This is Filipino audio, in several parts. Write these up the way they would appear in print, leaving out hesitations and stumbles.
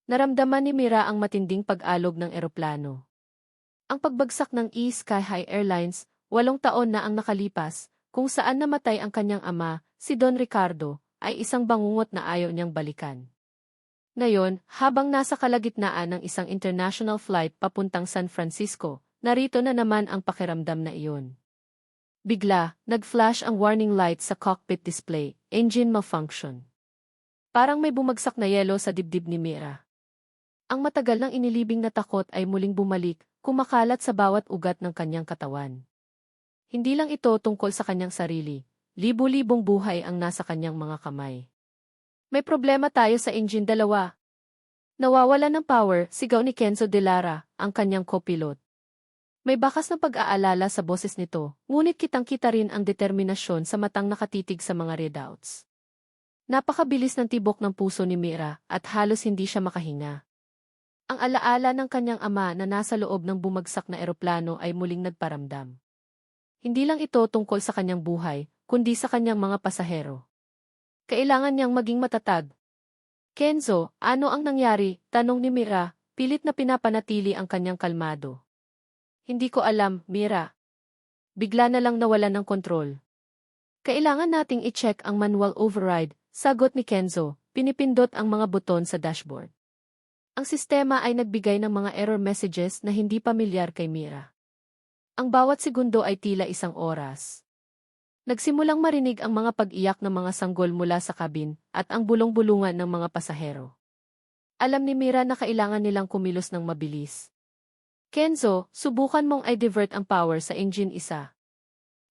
Naramdaman ni Mira ang matinding pag-alog ng eroplano. Ang pagbagsak ng Sky High Airlines, 8 taon na ang nakalipas, kung saan namatay ang kanyang ama, si Don Ricardo, ay isang bangungot na ayaw niyang balikan. Ngayon, habang nasa kalagitnaan ng isang international flight papuntang San Francisco, narito na naman ang pakiramdam na iyon. Bigla, nag-flash ang warning light sa cockpit display, engine malfunction. Parang may bumagsak na yelo sa dibdib ni Mira. Ang matagal nang inilibing na takot ay muling bumalik, kumakalat sa bawat ugat ng kanyang katawan. Hindi lang ito tungkol sa kanyang sarili, libu-libong buhay ang nasa kanyang mga kamay. May problema tayo sa engine 2. Nawawala ng power, sigaw ni Kenzo De Lara, ang kanyang co-pilot. May bakas na pag-aalala sa boses nito, ngunit kitang-kita rin ang determinasyon sa matang nakatitig sa mga readouts. Napakabilis ng tibok ng puso ni Mira at halos hindi siya makahinga. Ang alaala ng kanyang ama na nasa loob ng bumagsak na eroplano ay muling nagparamdam. Hindi lang ito tungkol sa kanyang buhay, kundi sa kanyang mga pasahero. Kailangan niyang maging matatag. Kenzo, ano ang nangyari? Tanong ni Mira, pilit na pinapanatili ang kanyang kalmado. Hindi ko alam, Mira. Bigla na lang nawalan ng kontrol. Kailangan nating i-check ang manual override, sagot ni Kenzo, pinipindot ang mga buton sa dashboard. Ang sistema ay nagbigay ng mga error messages na hindi pamilyar kay Mira. Ang bawat segundo ay tila isang oras. Nagsimulang marinig ang mga pag-iyak ng mga sanggol mula sa kabin at ang bulong-bulungan ng mga pasahero. Alam ni Mira na kailangan nilang kumilos ng mabilis. Kenzo, subukan mong i-divert ang power sa engine 1.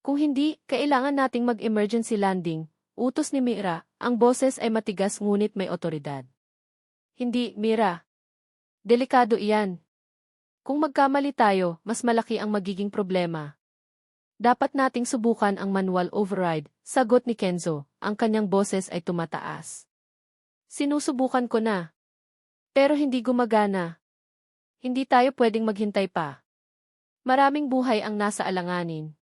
Kung hindi, kailangan nating mag-emergency landing, utos ni Mira, ang boses ay matigas ngunit may otoridad. Hindi, Mira. Delikado iyan. Kung magkamali tayo, mas malaki ang magiging problema. Dapat nating subukan ang manual override, sagot ni Kenzo, ang kanyang boses ay tumataas. Sinusubukan ko na. Pero hindi gumagana. Hindi tayo pwedeng maghintay pa. Maraming buhay ang nasa alanganin.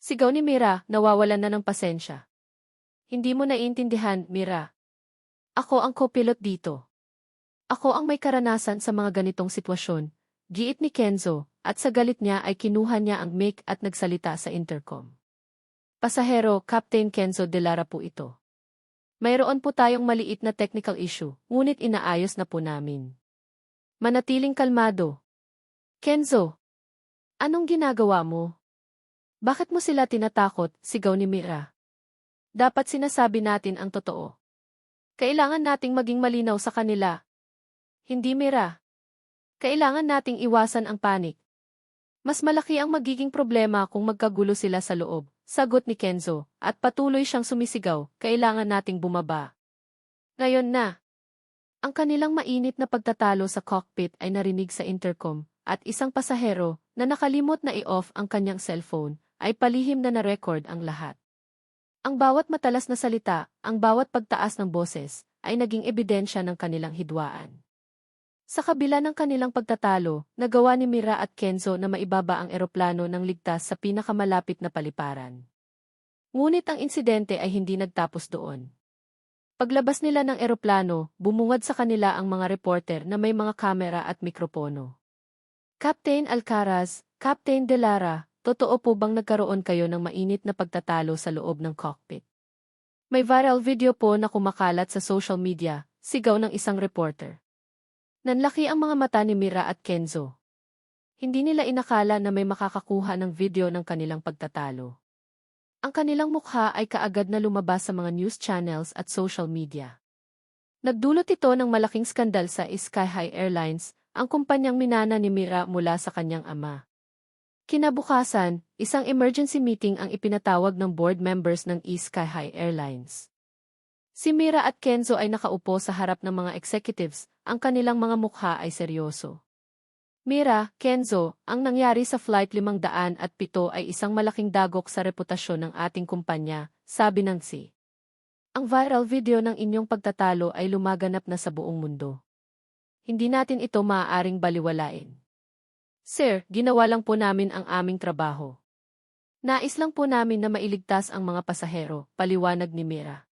Sigaw ni Mira, nawawalan na ng pasensya. Hindi mo naiintindihan, Mira. Ako ang co-pilot dito. Ako ang may karanasan sa mga ganitong sitwasyon, giit ni Kenzo, at sa galit niya ay kinuha niya ang mic at nagsalita sa intercom. Pasahero, Captain Kenzo De Lara po ito. Mayroon po tayong maliit na technical issue, ngunit inaayos na po namin. Manatiling kalmado. Kenzo, anong ginagawa mo? Bakit mo sila tinatakot? Sigaw ni Mira. Dapat sinasabi natin ang totoo. Kailangan nating maging malinaw sa kanila. Hindi, Mira. Kailangan nating iwasan ang panik. Mas malaki ang magiging problema kung magkagulo sila sa loob, sagot ni Kenzo, at patuloy siyang sumisigaw, kailangan nating bumaba. Ngayon na. Ang kanilang mainit na pagtatalo sa cockpit ay narinig sa intercom, at isang pasahero, na nakalimot na i-off ang kanyang cellphone, ay palihim na na-record ang lahat. Ang bawat matalas na salita, ang bawat pagtaas ng boses, ay naging ebidensya ng kanilang hidwaan. Sa kabila ng kanilang pagtatalo, nagawa ni Mira at Kenzo na maibaba ang eroplano ng ligtas sa pinakamalapit na paliparan. Ngunit ang insidente ay hindi nagtapos doon. Paglabas nila ng eroplano, bumungad sa kanila ang mga reporter na may mga kamera at mikropono. Captain Alcaraz, Captain De Lara, totoo po bang nagkaroon kayo ng mainit na pagtatalo sa loob ng cockpit? May viral video po na kumakalat sa social media, sigaw ng isang reporter. Nanlaki ang mga mata ni Mira at Kenzo. Hindi nila inakala na may makakakuha ng video ng kanilang pagtatalo. Ang kanilang mukha ay kaagad na lumabas sa mga news channels at social media. Nagdulot ito ng malaking skandal sa Sky High Airlines, ang kumpanyang minana ni Mira mula sa kanyang ama. Kinabukasan, isang emergency meeting ang ipinatawag ng board members ng Sky High Airlines. Si Mira at Kenzo ay nakaupo sa harap ng mga executives, ang kanilang mga mukha ay seryoso. Mira, Kenzo, ang nangyari sa Flight 507 ay isang malaking dagok sa reputasyon ng ating kumpanya, sabi ng C. Ang viral video ng inyong pagtatalo ay lumaganap na sa buong mundo. Hindi natin ito maaaring baliwalain. Sir, ginawa lang po namin ang aming trabaho. Nais lang po namin na mailigtas ang mga pasahero, paliwanag ni Mira.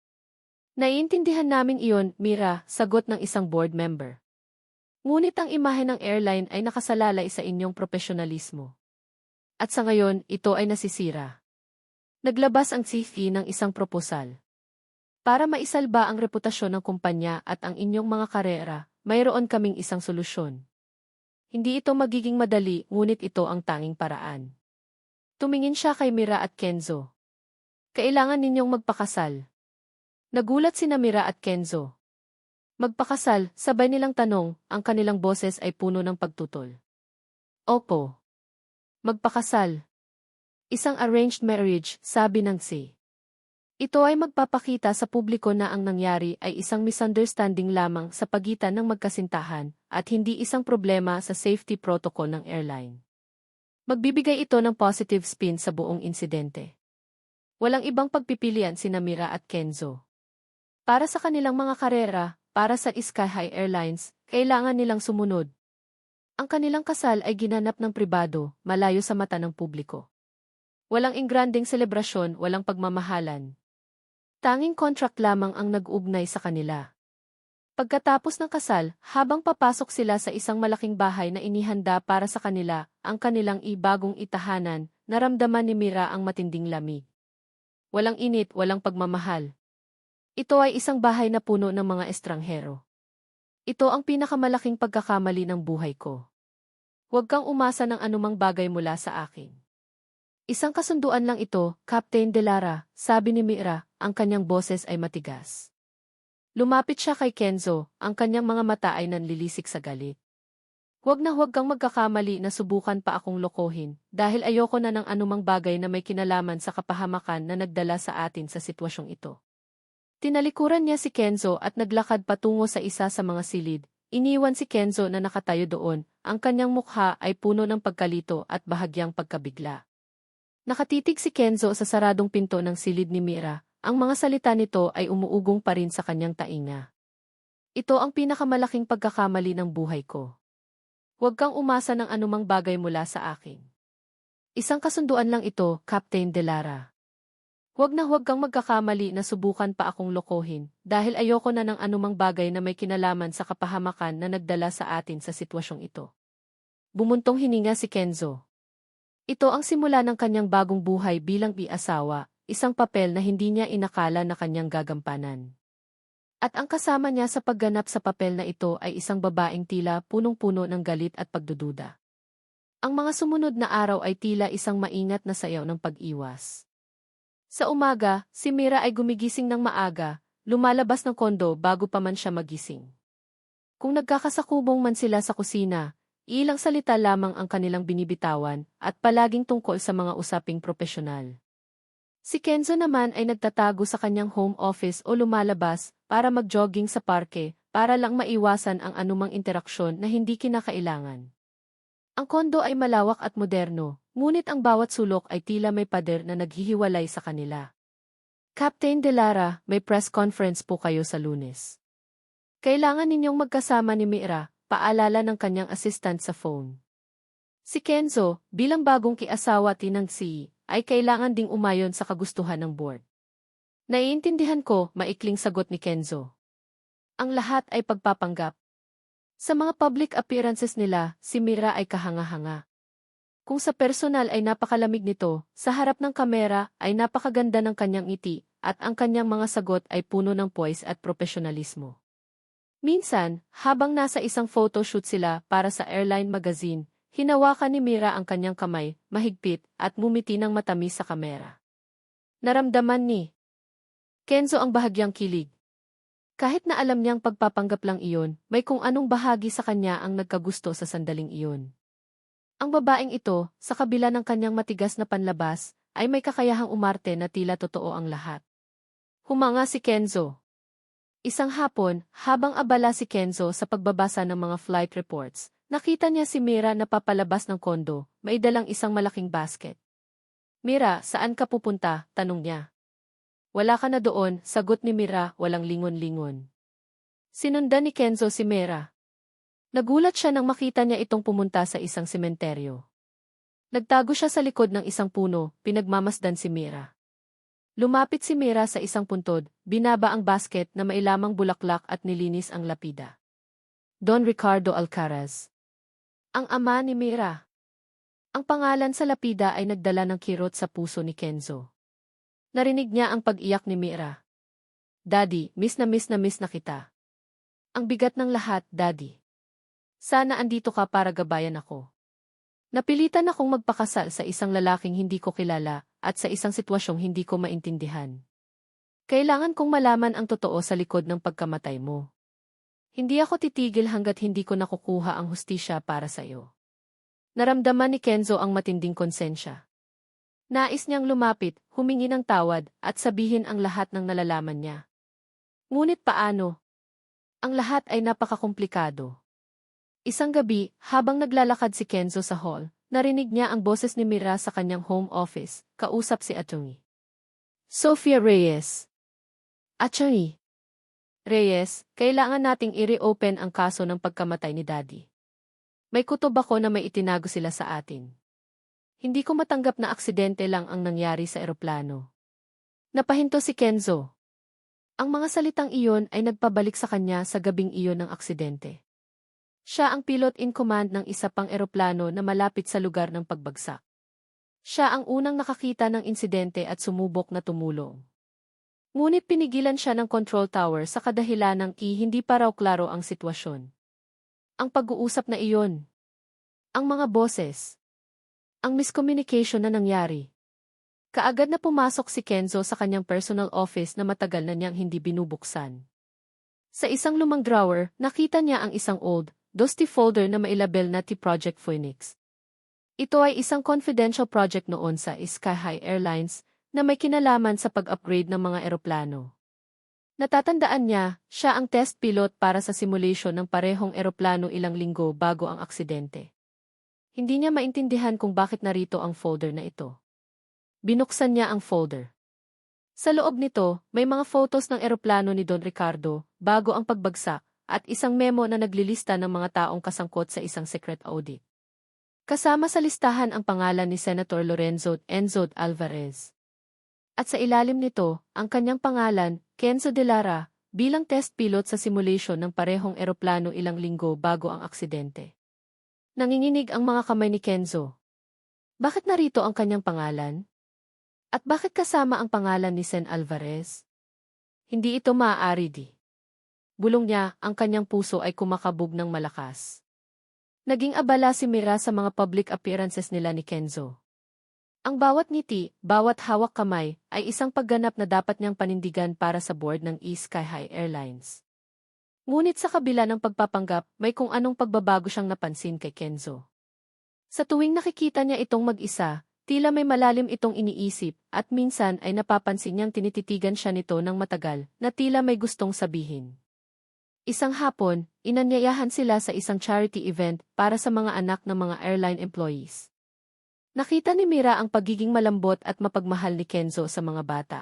Naiintindihan namin iyon, Mira, sagot ng isang board member. Ngunit ang imahe ng airline ay nakasalalay sa inyong profesionalismo. At sa ngayon, ito ay nasisira. Naglabas ang CFE ng isang proposal. Para maisalba ang reputasyon ng kumpanya at ang inyong mga karera, mayroon kaming isang solusyon. Hindi ito magiging madali, ngunit ito ang tanging paraan. Tumingin siya kay Mira at Kenzo. Kailangan ninyong magpakasal. Nagulat sina Mira at Kenzo. Magpakasal, sabay nilang tanong, ang kanilang boses ay puno ng pagtutol. Opo. Magpakasal. Isang arranged marriage, sabi ng si. Ito ay magpapakita sa publiko na ang nangyari ay isang misunderstanding lamang sa pagitan ng magkasintahan at hindi isang problema sa safety protocol ng airline. Magbibigay ito ng positive spin sa buong insidente. Walang ibang pagpipilian sina Mira at Kenzo. Para sa kanilang mga karera, para sa Sky High Airlines, kailangan nilang sumunod. Ang kanilang kasal ay ginanap ng pribado, malayo sa mata ng publiko. Walang ingranding selebrasyon, walang pagmamahalan. Tanging contract lamang ang nag-ugnay sa kanila. Pagkatapos ng kasal, habang papasok sila sa isang malaking bahay na inihanda para sa kanila, ang kanilang ibagong itahanan, naramdaman ni Mira ang matinding lamig. Walang init, walang pagmamahal. Ito ay isang bahay na puno ng mga estranghero. Ito ang pinakamalaking pagkakamali ng buhay ko. Huwag kang umasa ng anumang bagay mula sa akin. Isang kasunduan lang ito, Captain Delara, sabi ni Mira, ang kanyang boses ay matigas. Lumapit siya kay Kenzo, ang kanyang mga mata ay nanlilisik sa galit. Huwag kang magkakamali na subukan pa akong lokohin, dahil ayoko na ng anumang bagay na may kinalaman sa kapahamakan na nagdala sa atin sa sitwasyong ito. Tinalikuran niya si Kenzo at naglakad patungo sa isa sa mga silid. Iniwan si Kenzo na nakatayo doon, ang kanyang mukha ay puno ng pagkalito at bahagyang pagkabigla. Nakatitig si Kenzo sa saradong pinto ng silid ni Mira, ang mga salita nito ay umuugong pa rin sa kanyang tainga. Ito ang pinakamalaking pagkakamali ng buhay ko. Huwag kang umasa ng anumang bagay mula sa akin. Isang kasunduan lang ito, Captain Delara. Huwag kang magkakamali na subukan pa akong lokohin, dahil ayoko na ng anumang bagay na may kinalaman sa kapahamakan na nagdala sa atin sa sitwasyong ito. Bumuntong hininga si Kenzo. Ito ang simula ng kanyang bagong buhay bilang asawa, isang papel na hindi niya inakala na kanyang gagampanan. At ang kasama niya sa pagganap sa papel na ito ay isang babaeng tila punong-puno ng galit at pagdududa. Ang mga sumunod na araw ay tila isang maingat na sayaw ng pag-iwas. Sa umaga, si Mira ay gumigising ng maaga, lumalabas ng kondo bago pa man siya magising. Kung nagkakasakubong man sila sa kusina, ilang salita lamang ang kanilang binibitawan at palaging tungkol sa mga usaping propesyonal. Si Kenzo naman ay nagtatago sa kanyang home office o lumalabas para mag-jogging sa parke para lang maiwasan ang anumang interaksyon na hindi kinakailangan. Ang kondo ay malawak at moderno, ngunit ang bawat sulok ay tila may pader na naghihiwalay sa kanila. Captain Delara, may press conference po kayo sa Lunes. Kailangan ninyong magkasama ni Mira, paalala ng kanyang assistant sa phone. Si Kenzo, bilang bagong kiasawa tinang si, ay kailangan ding umayon sa kagustuhan ng board. Naiintindihan ko, maikling sagot ni Kenzo. Ang lahat ay pagpapanggap. Sa mga public appearances nila, si Mira ay kahanga-hanga. Kung sa personal ay napakalamig nito, sa harap ng kamera ay napakaganda ng kanyang ngiti, at ang kanyang mga sagot ay puno ng poise at profesionalismo. Minsan, habang nasa isang photoshoot sila para sa airline magazine, hinawakan ni Mira ang kanyang kamay, mahigpit, at ngumiti ng matamis sa kamera. Naramdaman ni Kenzo ang bahagyang kilig. Kahit na alam niyang pagpapanggap lang iyon, may kung anong bahagi sa kanya ang nagkagusto sa sandaling iyon. Ang babaeng ito, sa kabila ng kanyang matigas na panlabas, ay may kakayahang umarte na tila totoo ang lahat. Humanga si Kenzo. Isang hapon, habang abala si Kenzo sa pagbabasa ng mga flight reports, nakita niya si Mira na papalabas ng kondo, may dalang isang malaking basket. Mira, saan ka pupunta? Tanong niya. Wala ka na doon, sagot ni Mira, walang lingon-lingon. Sinundan ni Kenzo si Mira. Nagulat siya nang makita niya itong pumunta sa isang sementeryo. Nagtago siya sa likod ng isang puno, pinagmamasdan si Mira. Lumapit si Mira sa isang puntod, binaba ang basket na mailamang bulaklak at nilinis ang lapida. Don Ricardo Alcaraz. Ang ama ni Mira. Ang pangalan sa lapida ay nagdala ng kirot sa puso ni Kenzo. Narinig niya ang pag-iyak ni Mira. Daddy, miss na kita. Ang bigat ng lahat, Daddy. Sana andito ka para gabayan ako. Napilitan akong magpakasal sa isang lalaking hindi ko kilala at sa isang sitwasyong hindi ko maintindihan. Kailangan kong malaman ang totoo sa likod ng pagkamatay mo. Hindi ako titigil hanggat hindi ko nakukuha ang hustisya para sa iyo. Naramdaman ni Kenzo ang matinding konsensya. Nais niyang lumapit, humingi ng tawad at sabihin ang lahat ng nalalaman niya. Ngunit paano? Ang lahat ay napakakomplikado. Isang gabi, habang naglalakad si Kenzo sa hall, narinig niya ang boses ni Mira sa kanyang home office, kausap si Atty. Sofia Reyes. Atty. Reyes, kailangan nating i-reopen ang kaso ng pagkamatay ni Daddy. May kutob ako na may itinago sila sa atin. Hindi ko matanggap na aksidente lang ang nangyari sa eroplano. Napahinto si Kenzo. Ang mga salitang iyon ay nagpabalik sa kanya sa gabing iyon ng aksidente. Siya ang pilot in command ng isa pang eroplano na malapit sa lugar ng pagbagsak. Siya ang unang nakakita ng insidente at sumubok na tumulong. Ngunit pinigilan siya ng control tower sa kadahilanang hindi pa raw klaro ang sitwasyon. Ang pag-uusap na iyon. Ang mga boses. Ang miscommunication na nangyari. Kaagad na pumasok si Kenzo sa kanyang personal office na matagal na niyang hindi binubuksan. Sa isang lumang drawer, nakita niya ang isang old, dusty folder na mailabel na T-Project Phoenix. Ito ay isang confidential project noon sa Sky High Airlines na may kinalaman sa pag-upgrade ng mga eroplano. Natatandaan niya, siya ang test pilot para sa simulation ng parehong eroplano ilang linggo bago ang aksidente. Hindi niya maintindihan kung bakit narito ang folder na ito. Binuksan niya ang folder. Sa loob nito, may mga photos ng eroplano ni Don Ricardo bago ang pagbagsak at isang memo na naglilista ng mga taong kasangkot sa isang secret audit. Kasama sa listahan ang pangalan ni Senator Lorenzo Enzo Alvarez. At sa ilalim nito, ang kanyang pangalan, Kenzo de Lara, bilang test pilot sa simulation ng parehong eroplano ilang linggo bago ang aksidente. Nanginginig ang mga kamay ni Kenzo. Bakit narito ang kanyang pangalan? At bakit kasama ang pangalan ni Sen Alvarez? Hindi ito maaari di. Bulong niya, ang kanyang puso ay kumakabog ng malakas. Naging abala si Mira sa mga public appearances nila ni Kenzo. Ang bawat ngiti, bawat hawak kamay, ay isang pagganap na dapat niyang panindigan para sa board ng Sky High Airlines. Ngunit sa kabila ng pagpapanggap, may kung anong pagbabago siyang napansin kay Kenzo. Sa tuwing nakikita niya itong mag-isa, tila may malalim itong iniisip, at minsan ay napapansin niyang tinititigan siya nito ng matagal, na tila may gustong sabihin. Isang hapon, inanyayahan sila sa isang charity event para sa mga anak ng mga airline employees. Nakita ni Mira ang pagiging malambot at mapagmahal ni Kenzo sa mga bata.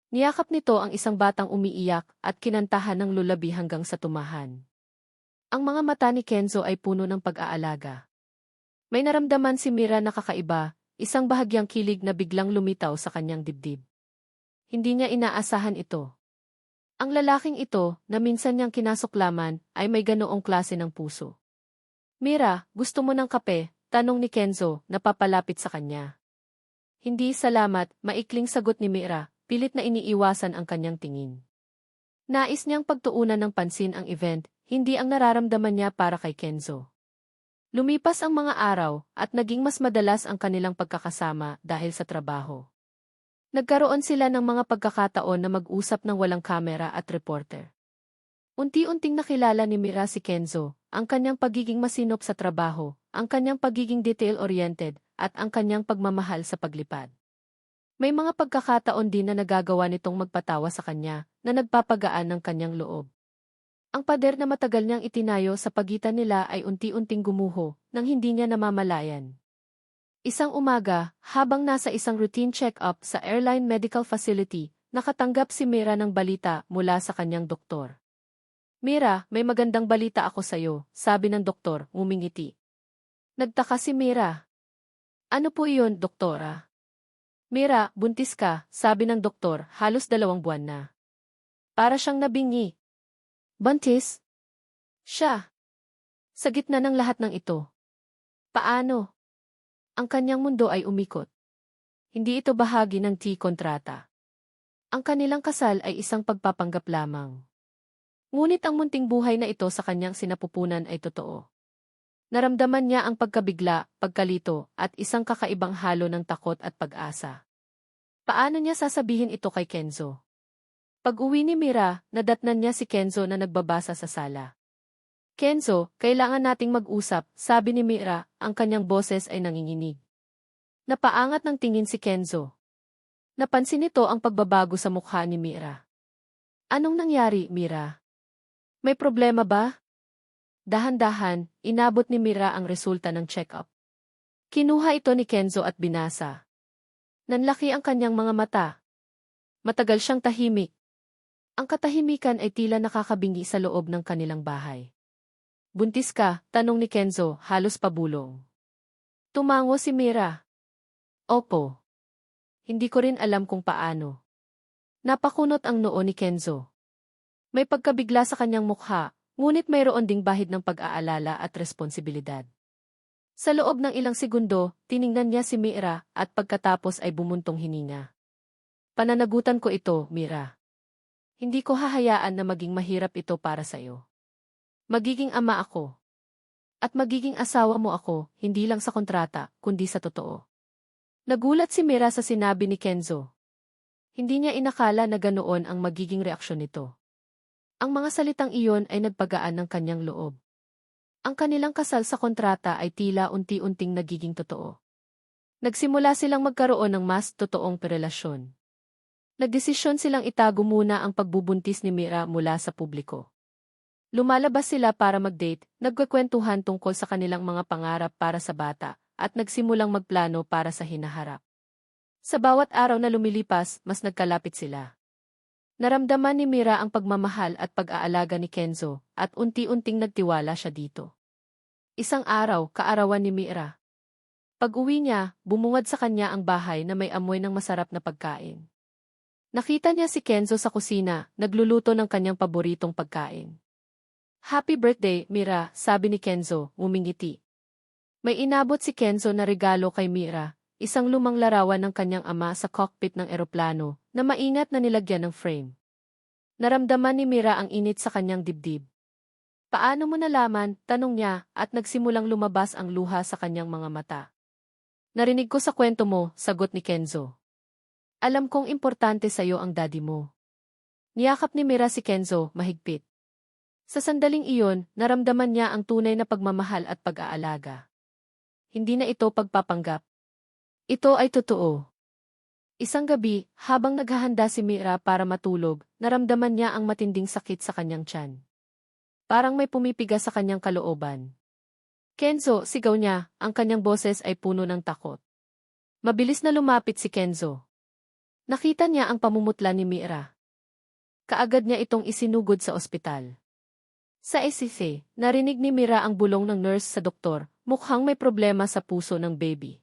Niyakap nito ang isang batang umiiyak at kinantahan ng lulabi hanggang sa tumahan. Ang mga mata ni Kenzo ay puno ng pag-aalaga. May naramdaman si Mira na kakaiba, isang bahagyang kilig na biglang lumitaw sa kanyang dibdib. Hindi niya inaasahan ito. Ang lalaking ito, na minsan niyang kinasuklaman, ay may ganoong klase ng puso. Mira, gusto mo ng kape? Tanong ni Kenzo, napapalapit sa kanya. Hindi salamat, maikling sagot ni Mira, pilit na iniiwasan ang kanyang tingin. Nais niyang pagtuunan ng pansin ang event, hindi ang nararamdaman niya para kay Kenzo. Lumipas ang mga araw, at naging mas madalas ang kanilang pagkakasama dahil sa trabaho. Nagkaroon sila ng mga pagkakataon na mag-usap ng walang kamera at reporter. Unti-unting nakilala ni Mira si Kenzo, ang kanyang pagiging masinop sa trabaho, ang kanyang pagiging detail-oriented, at ang kanyang pagmamahal sa paglipad. May mga pagkakataon din na nagagawa nitong magpatawa sa kanya, na nagpapagaan ng kanyang loob. Ang pader na matagal niyang itinayo sa pagitan nila ay unti-unting gumuho, nang hindi niya namamalayan. Isang umaga, habang nasa isang routine check-up sa airline medical facility, nakatanggap si Mira ng balita mula sa kanyang doktor. Mira, may magandang balita ako sa'yo, sabi ng doktor, ngumingiti. Nagtaka si Mira. Ano po iyon, doktora? Mira, buntis ka, sabi ng doktor, halos 2 buwan na. Para siyang nabingi. Buntis? Siya. Sa gitna ng lahat ng ito. Paano? Ang kanyang mundo ay umikot. Hindi ito bahagi ng kontrata. Ang kanilang kasal ay isang pagpapanggap lamang. Ngunit ang munting buhay na ito sa kanyang sinapupunan ay totoo. Naramdaman niya ang pagkabigla, pagkalito, at isang kakaibang halo ng takot at pag-asa. Paano niya sasabihin ito kay Kenzo? Pag-uwi ni Mira, nadatnan niya si Kenzo na nagbabasa sa sala. Kenzo, kailangan nating mag-usap, sabi ni Mira, ang kanyang boses ay nanginginig. Napaangat ng tingin si Kenzo. Napansin nito ang pagbabago sa mukha ni Mira. Anong nangyari, Mira? May problema ba? Dahan-dahan, inabot ni Mira ang resulta ng check-up. Kinuha ito ni Kenzo at binasa. Nanlaki ang kanyang mga mata. Matagal siyang tahimik. Ang katahimikan ay tila nakakabingi sa loob ng kanilang bahay. Buntis ka? Tanong ni Kenzo, halos pabulong. Tumango si Mira. Opo. Hindi ko rin alam kung paano. Napakunot ang noo ni Kenzo. May pagkabigla sa kanyang mukha, ngunit mayroon ding bahid ng pag-aalala at responsibilidad. Sa loob ng ilang segundo, tiningnan niya si Mira at pagkatapos ay bumuntong hininga. Pananagutan ko ito, Mira. Hindi ko hahayaan na maging mahirap ito para sa'yo. Magiging ama ako. At magiging asawa mo ako, hindi lang sa kontrata, kundi sa totoo. Nagulat si Mira sa sinabi ni Kenzo. Hindi niya inakala na ganoon ang magiging reaksyon nito. Ang mga salitang iyon ay nagpagaan ng kanyang loob. Ang kanilang kasal sa kontrata ay tila unti-unting nagiging totoo. Nagsimula silang magkaroon ng mas totoong relasyon. Nagdesisyon silang itago muna ang pagbubuntis ni Mira mula sa publiko. Lumalabas sila para mag-date, nagkukwentuhan tungkol sa kanilang mga pangarap para sa bata, at nagsimulang magplano para sa hinaharap. Sa bawat araw na lumilipas, mas nagkalapit sila. Naramdaman ni Mira ang pagmamahal at pag-aalaga ni Kenzo, at unti-unting nagtiwala siya dito. Isang araw, kaarawan ni Mira. Pag-uwi niya, bumungad sa kanya ang bahay na may amoy ng masarap na pagkain. Nakita niya si Kenzo sa kusina, nagluluto ng kanyang paboritong pagkain. Happy birthday, Mira, sabi ni Kenzo, ngumingiti. May inabot si Kenzo na regalo kay Mira, isang lumang larawan ng kanyang ama sa cockpit ng eroplano, na maingat na nilagyan ng frame. Naramdaman ni Mira ang init sa kanyang dibdib. Paano mo nalaman? Tanong niya, at nagsimulang lumabas ang luha sa kanyang mga mata. Narinig ko sa kwento mo, sagot ni Kenzo. Alam kong importante sa'yo ang daddy mo. Niyakap ni Mira si Kenzo, mahigpit. Sa sandaling iyon, naramdaman niya ang tunay na pagmamahal at pag-aalaga. Hindi na ito pagpapanggap. Ito ay totoo. Isang gabi, habang naghahanda si Mira para matulog, naramdaman niya ang matinding sakit sa kanyang tiyan. Parang may pumipigas sa kanyang kalooban. Kenzo, sigaw niya, ang kanyang boses ay puno ng takot. Mabilis na lumapit si Kenzo. Nakita niya ang pamumutla ni Mira. Kaagad niya itong isinugod sa ospital. Sa SCC, narinig ni Mira ang bulong ng nurse sa doktor, mukhang may problema sa puso ng baby.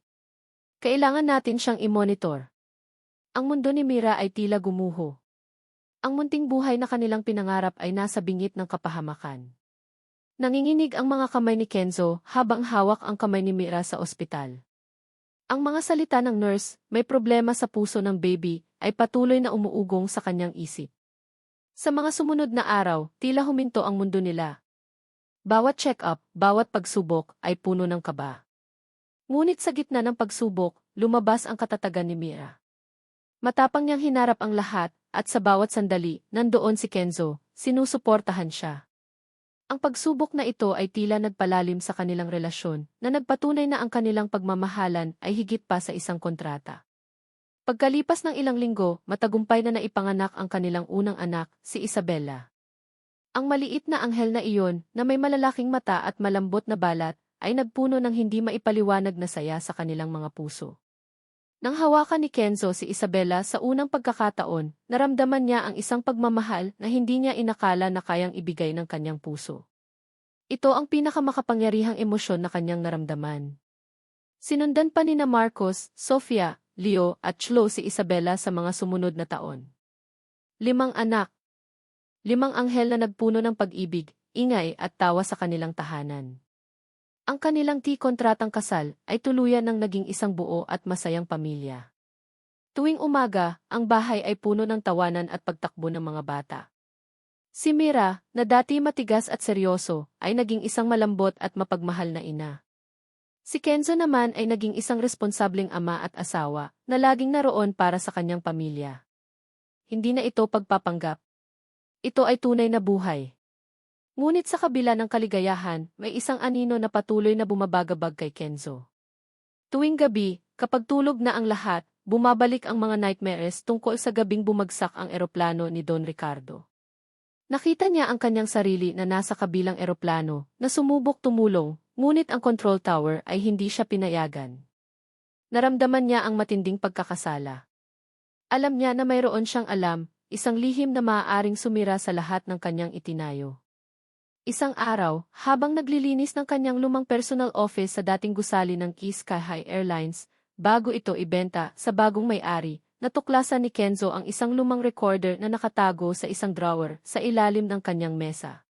Kailangan natin siyang i-monitor. Ang mundo ni Mira ay tila gumuho. Ang munting buhay na kanilang pinangarap ay nasa bingit ng kapahamakan. Nanginginig ang mga kamay ni Kenzo habang hawak ang kamay ni Mira sa ospital. Ang mga salita ng nurse, may problema sa puso ng baby, ay patuloy na umuugong sa kanyang isip. Sa mga sumunod na araw, tila huminto ang mundo nila. Bawat check-up, bawat pagsubok, ay puno ng kaba. Ngunit sa gitna ng pagsubok, lumabas ang katatagan ni Mira. Matapang niyang hinarap ang lahat, at sa bawat sandali, nandoon si Kenzo, sinusuportahan siya. Ang pagsubok na ito ay tila nagpalalim sa kanilang relasyon, na nagpatunay na ang kanilang pagmamahalan ay higit pa sa isang kontrata. Pagkalipas ng ilang linggo, matagumpay na naipanganak ang kanilang unang anak, si Isabella. Ang maliit na anghel na iyon, na may malalaking mata at malambot na balat, ay nagpuno ng hindi maipaliwanag na saya sa kanilang mga puso. Nang hawakan ni Kenzo si Isabella sa unang pagkakataon, naramdaman niya ang isang pagmamahal na hindi niya inakala na kayang ibigay ng kanyang puso. Ito ang pinakamakapangyarihang emosyon na kanyang naramdaman. Sinundan pa ni Marcos, Sofia, Leo at Chloe si Isabella sa mga sumunod na taon. 5 anak. 5 anghel na nagpuno ng pag-ibig, ingay at tawa sa kanilang tahanan. Ang kanilang kontratang kasal ay tuluyan ng naging isang buo at masayang pamilya. Tuwing umaga, ang bahay ay puno ng tawanan at pagtakbo ng mga bata. Si Mira, na dati matigas at seryoso, ay naging isang malambot at mapagmahal na ina. Si Kenzo naman ay naging isang responsableng ama at asawa, na laging naroon para sa kanyang pamilya. Hindi na ito pagpapanggap. Ito ay tunay na buhay. Ngunit sa kabila ng kaligayahan, may isang anino na patuloy na bumabagabag kay Kenzo. Tuwing gabi, kapag tulog na ang lahat, bumabalik ang mga nightmares tungkol sa gabing bumagsak ang eroplano ni Don Ricardo. Nakita niya ang kanyang sarili na nasa kabilang eroplano, na sumubok tumulong, ngunit ang control tower ay hindi siya pinayagan. Naramdaman niya ang matinding pagkakasala. Alam niya na mayroon siyang alam, isang lihim na maaaring sumira sa lahat ng kanyang itinayo. Isang araw, habang naglilinis ng kanyang lumang personal office sa dating gusali ng Sky Airlines, bago ito ibenta sa bagong may-ari, natuklasan ni Kenzo ang isang lumang recorder na nakatago sa isang drawer sa ilalim ng kanyang mesa.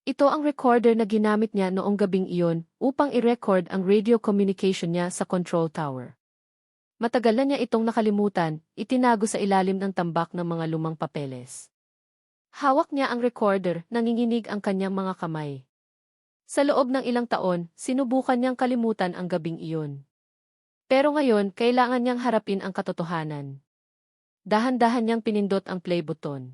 Ito ang recorder na ginamit niya noong gabing iyon upang i-record ang radio communication niya sa control tower. Matagal na niya itong nakalimutan, itinago sa ilalim ng tambak ng mga lumang papeles. Hawak niya ang recorder, nanginginig ang kanyang mga kamay. Sa loob ng ilang taon, sinubukan niyang kalimutan ang gabing iyon. Pero ngayon, kailangan niyang harapin ang katotohanan. Dahan-dahan niyang pinindot ang play button.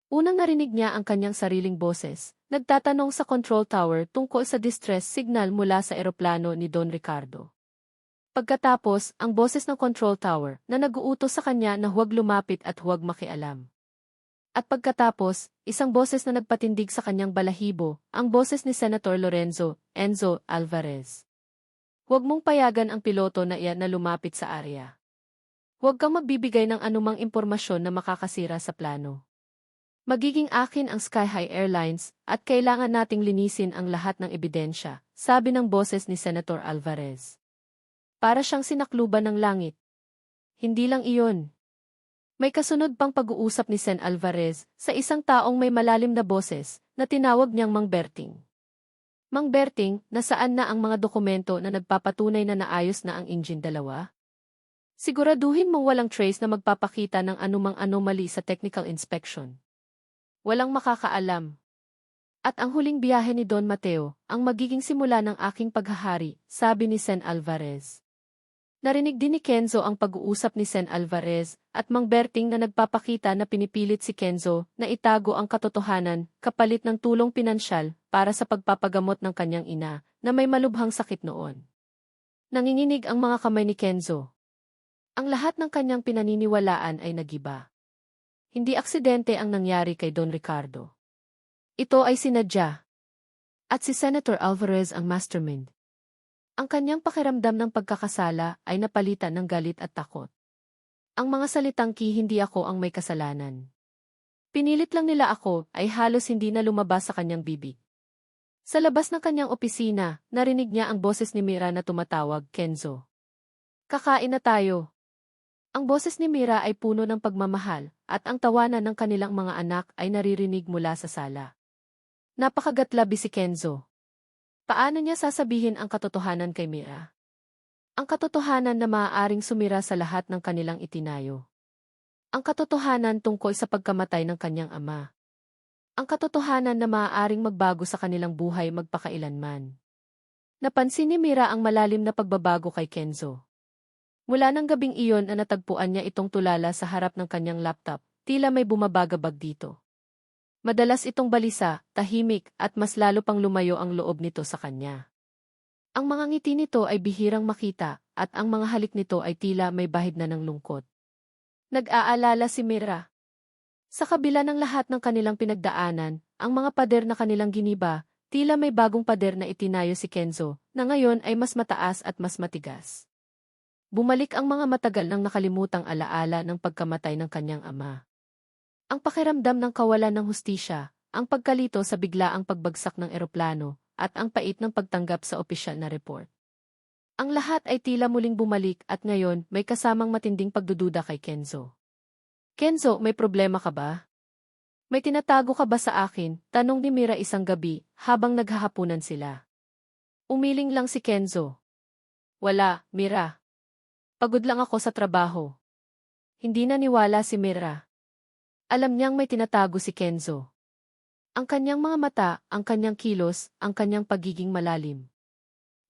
Unang narinig niya ang kanyang sariling boses, nagtatanong sa control tower tungkol sa distress signal mula sa eroplano ni Don Ricardo. Pagkatapos, ang boses ng control tower na nag-uutos sa kanya na huwag lumapit at huwag makialam. At pagkatapos, isang boses na nagpatindig sa kanyang balahibo, ang boses ni Senator Lorenzo Enzo Alvarez. Huwag mong payagan ang piloto na iyan na lumapit sa area. Huwag kang magbibigay ng anumang impormasyon na makakasira sa plano. Magiging akin ang Sky Airlines at kailangan nating linisin ang lahat ng ebidensya, sabi ng boses ni Senator Alvarez. Para siyang sinakluban ng langit. Hindi lang iyon. May kasunod pang pag-uusap ni Sen Alvarez sa isang taong may malalim na boses na tinawag niyang Mang Berting. Mang Berting, nasaan na ang mga dokumento na nagpapatunay na naayos na ang engine 2? Siguraduhin mong walang trace na magpapakita ng anumang anomaly sa technical inspection. Walang makakaalam. At ang huling biyahe ni Don Mateo, ang magiging simula ng aking paghahari, sabi ni Sen Alvarez. Narinig din ni Kenzo ang pag-uusap ni Sen Alvarez at Mang Berting na nagpapakita na pinipilit si Kenzo na itago ang katotohanan kapalit ng tulong pinansyal para sa pagpapagamot ng kanyang ina na may malubhang sakit noon. Nanginginig ang mga kamay ni Kenzo. Ang lahat ng kanyang pinaniniwalaan ay nagiba. Hindi aksidente ang nangyari kay Don Ricardo. Ito ay sinadya. At si Senator Alvarez ang mastermind. Ang kanyang pakiramdam ng pagkakasala ay napalitan ng galit at takot. Ang mga salitang hindi ako ang may kasalanan. Pinilit lang nila ako ay halos hindi na lumabas sa kanyang bibig. Sa labas ng kanyang opisina, narinig niya ang boses ni Mira na tumatawag, Kenzo. Kakain na tayo. Ang boses ni Mira ay puno ng pagmamahal, at ang tawanan ng kanilang mga anak ay naririnig mula sa sala. Napakagatlabi si Kenzo. Paano niya sasabihin ang katotohanan kay Mira? Ang katotohanan na maaaring sumira sa lahat ng kanilang itinayo. Ang katotohanan tungkol sa pagkamatay ng kanyang ama. Ang katotohanan na maaaring magbago sa kanilang buhay magpakailanman. Napansin ni Mira ang malalim na pagbabago kay Kenzo. Mula ng gabing iyon na natagpuan niya itong tulala sa harap ng kanyang laptop, tila may bumabagabag dito. Madalas itong balisa, tahimik, at mas lalo pang lumayo ang loob nito sa kanya. Ang mga ngiti nito ay bihirang makita, at ang mga halik nito ay tila may bahid na ng lungkot. Nag-aalala si Mira. Sa kabila ng lahat ng kanilang pinagdaanan, ang mga pader na kanilang giniba, tila may bagong pader na itinayo si Kenzo, na ngayon ay mas mataas at mas matigas. Bumalik ang mga matagal nang nakalimutang alaala ng pagkamatay ng kanyang ama. Ang pakiramdam ng kawalan ng hustisya, ang pagkalito sa biglaang pagbagsak ng eroplano, at ang pait ng pagtanggap sa opisyal na report. Ang lahat ay tila muling bumalik at ngayon may kasamang matinding pagdududa kay Kenzo. Kenzo, may problema ka ba? May tinatago ka ba sa akin? Tanong ni Mira isang gabi, habang naghahapunan sila. Umiling lang si Kenzo. Wala, Mira. Pagod lang ako sa trabaho. Hindi naniwala si Mira. Alam niyang may tinatago si Kenzo. Ang kanyang mga mata, ang kanyang kilos, ang kanyang pagiging malalim.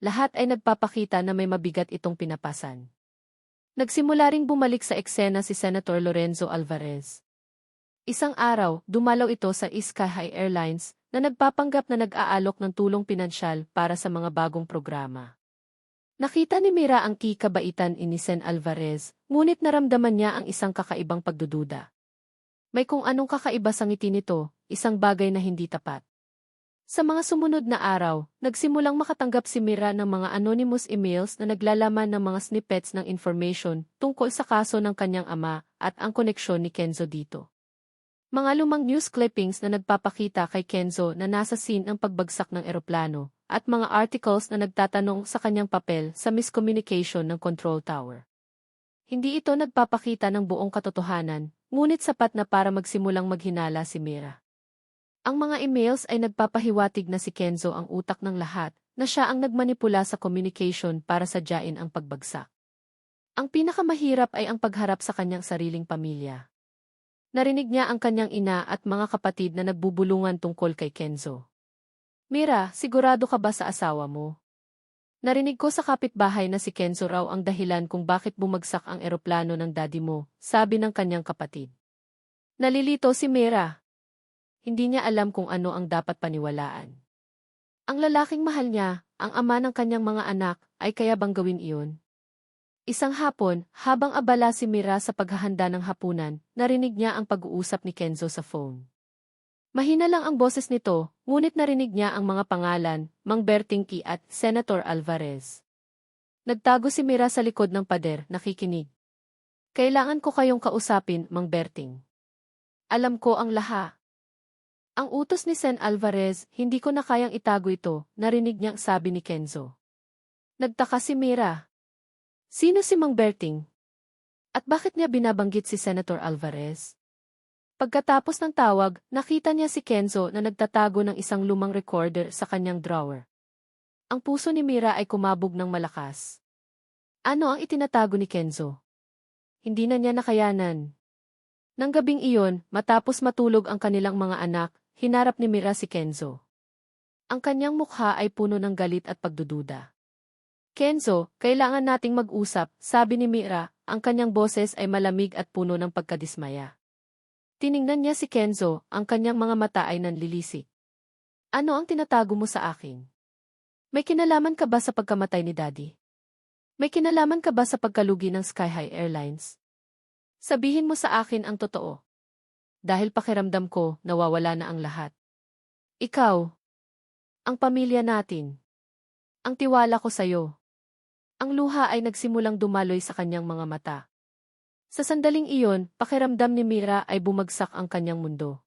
Lahat ay nagpapakita na may mabigat itong pinapasan. Nagsimula ring bumalik sa eksena si Senator Lorenzo Alvarez. Isang araw, dumalaw ito sa Sky Airlines na nagpapanggap na nag-aalok ng tulong pinansyal para sa mga bagong programa. Nakita ni Mira ang kikabaitan ni Sen Alvarez, ngunit naramdaman niya ang isang kakaibang pagdududa. May kung anong kakaiba sa ngiti nito, isang bagay na hindi tapat. Sa mga sumunod na araw, nagsimulang makatanggap si Mira ng mga anonymous emails na naglalaman ng mga snippets ng information tungkol sa kaso ng kanyang ama at ang koneksyon ni Kenzo dito. Mga lumang news clippings na nagpapakita kay Kenzo na nasa scene ng pagbagsak ng eroplano, at mga articles na nagtatanong sa kanyang papel sa miscommunication ng control tower. Hindi ito nagpapakita ng buong katotohanan, ngunit sapat na para magsimulang maghinala si Mira. Ang mga emails ay nagpapahiwatig na si Kenzo ang utak ng lahat, na siya ang nagmanipula sa communication para sadyain ang pagbagsak. Ang pinakamahirap ay ang pagharap sa kanyang sariling pamilya. Narinig niya ang kanyang ina at mga kapatid na nagbubulungan tungkol kay Kenzo. Mira, sigurado ka ba sa asawa mo? Narinig ko sa kapitbahay na si Kenzo raw ang dahilan kung bakit bumagsak ang eroplano ng daddy mo, sabi ng kanyang kapatid. Nalilito si Mira. Hindi niya alam kung ano ang dapat paniwalaan. Ang lalaking mahal niya, ang ama ng kanyang mga anak, ay kaya bang gawin iyon? Isang hapon, habang abala si Mira sa paghahanda ng hapunan, narinig niya ang pag-uusap ni Kenzo sa phone. Mahina lang ang boses nito, ngunit narinig niya ang mga pangalan, Mang Berting Ki at Senator Alvarez. Nagtago si Mira sa likod ng pader, nakikinig. Kailangan ko kayong kausapin, Mang Berting. Alam ko ang lahat. Ang utos ni Sen Alvarez, hindi ko na kayang itago ito, narinig niyang sabi ni Kenzo. Nagtaka si Mira. Sino si Mang Berting? At bakit niya binabanggit si Senator Alvarez? Pagkatapos ng tawag, nakita niya si Kenzo na nagtatago ng isang lumang recorder sa kanyang drawer. Ang puso ni Mira ay kumabog ng malakas. Ano ang itinatago ni Kenzo? Hindi na niya nakayanan. Nang gabing iyon, matapos matulog ang kanilang mga anak, hinarap ni Mira si Kenzo. Ang kanyang mukha ay puno ng galit at pagdududa. Kenzo, kailangan nating mag-usap, sabi ni Mira, ang kanyang boses ay malamig at puno ng pagkadismaya. Tiningnan niya si Kenzo, ang kanyang mga mata ay nanlilisik. Ano ang tinatago mo sa akin? May kinalaman ka ba sa pagkamatay ni Daddy? May kinalaman ka ba sa pagkalugi ng Sky Airlines? Sabihin mo sa akin ang totoo. Dahil pakiramdam ko, nawawala na ang lahat. Ikaw. Ang pamilya natin. Ang tiwala ko sa'yo. Ang luha ay nagsimulang dumaloy sa kanyang mga mata. Sa sandaling iyon, pakiramdam ni Mira ay bumagsak ang kanyang mundo.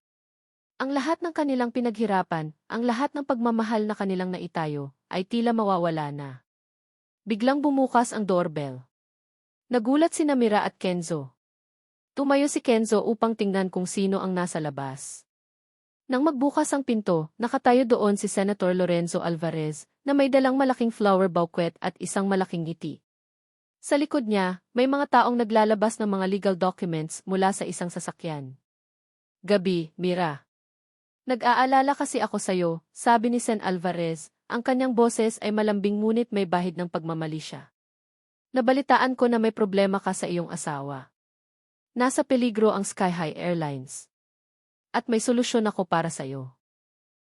Ang lahat ng kanilang pinaghirapan, ang lahat ng pagmamahal na kanilang naitayo, ay tila mawawala na. Biglang bumukas ang doorbell. Nagulat sina Mira at Kenzo. Tumayo si Kenzo upang tingnan kung sino ang nasa labas. Nang magbukas ang pinto, nakatayo doon si Senator Lorenzo Alvarez, na may dalang malaking flower bouquet at isang malaking ngiti. Sa likod niya, may mga taong naglalabas ng mga legal documents mula sa isang sasakyan. Gabi, Mira. Nag-aalala kasi ako sa'yo, sabi ni Sen Alvarez, ang kanyang boses ay malambing ngunit may bahid ng pagmamalisya. Nabalitaan ko na may problema ka sa iyong asawa. Nasa peligro ang Sky Airlines. At may solusyon ako para sa'yo.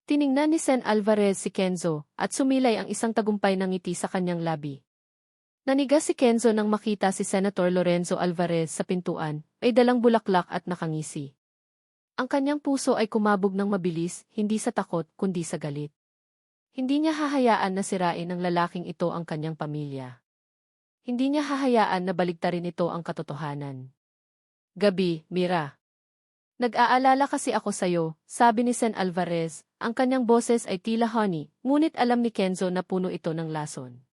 Tiningnan ni Sen Alvarez si Kenzo, at sumilay ang isang tagumpay ng ngiti sa kanyang labi. Nanigas si Kenzo nang makita si Senator Lorenzo Alvarez sa pintuan, ay dalang bulaklak at nakangisi. Ang kanyang puso ay kumabog ng mabilis, hindi sa takot, kundi sa galit. Hindi niya hahayaan na sirain ng lalaking ito ang kanyang pamilya. Hindi niya hahayaan na baligtarin ito ang katotohanan. Gabi, Mira. Nag-aalala kasi ako sa'yo, sabi ni Sen Alvarez, ang kanyang boses ay tila honey, ngunit alam ni Kenzo na puno ito ng lason.